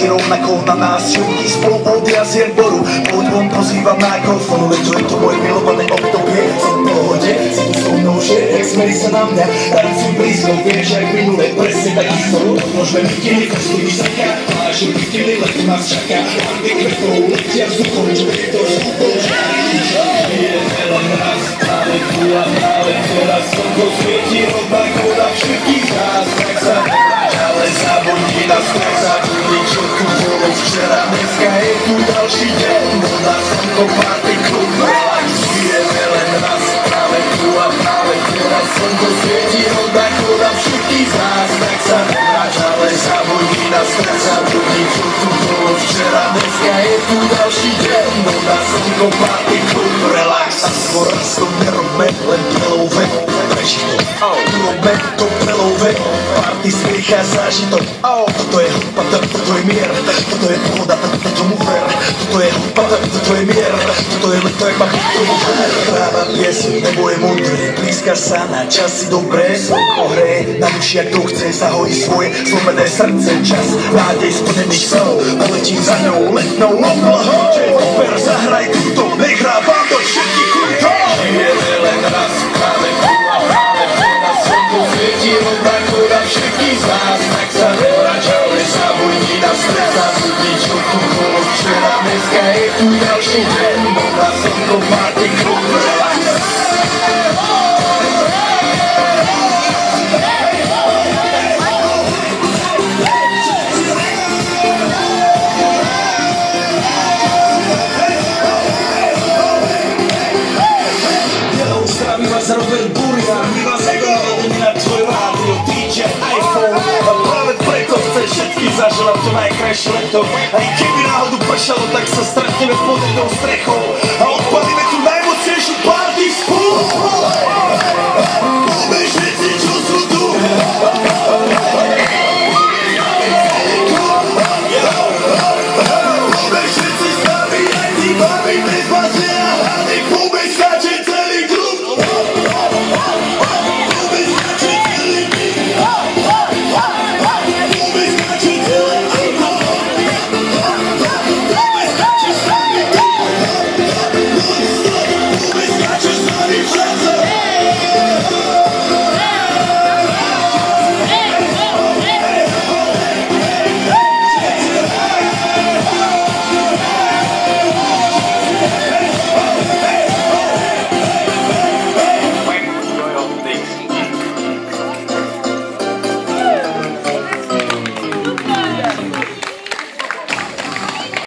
Kamaráti rovnako na nás šunky spolu od jazier boru. Poď von pozývam na golfonu, veď je to moje milované obdobie. Som v pohode, si tu so mnou, že jak smeli sa na mňa. Tancuj blízko, vieš, jak minule, presne takisto. Môžeme byť niekoľko vysaká, pláže bytili, letu nás čaká. Andy kvetov letia vzduchom, čo vietor vzduchom žári. Je veľa nás, ale tu a práve teraz slnko svieti rovnako na všetkých nás. Tak sa nemáš, ale zabudni nás, tak zabudni, čo tu bolo včera. Dneska je tu ďalší deň, voda, slnko, party, klub, relax. Je veľa nás, práve tu a práve teraz slnko svieti rovnako na všetkých z nás. Tak sa nemáš, ale zabudni nás, tak zabudni, čo tu bolo včera. Dneska je tu ďalší deň, voda, slnko, party, klub, relax. A skôr to nerobme, len prelouve, prežiť to. Robme to prelouve, party, smiech a zážitok. Toto je hudba, toto je mier, toto je pohoda, toto mu ver. Toto je hudba, toto je mier, toto je leto, jak mám tomu ver. Práva piesň, nebo je múdre, blízka sa na časy dobré. Slnko hreje, na duši, jak to chce, zahojí svoje zlomené srdce. Čas nádej splnených snov, poletím za ňou letnou oblohou. Super, zahraj túto, nehrávam do všetkých kútov. Žijeme len raz, práve tu a práve teraz slnko svieti rovnako na všetkých z nás. Tak sa nevráť, ale zabudni na stres, zabudni, čo tu bolo včera. Dneska je tu ďalší deň, voda, slnko, party, klub, relax. Robert Burian, my vás zagovorili na tvoj rádio, DJ iPhone. A práve preto chceš všetkým zaželať to najkrajšie leto. Aj keby náhodu pršalo, tak sa stretneme pod jednou strechou a odpalíme tu najmocnejšiu party spolu.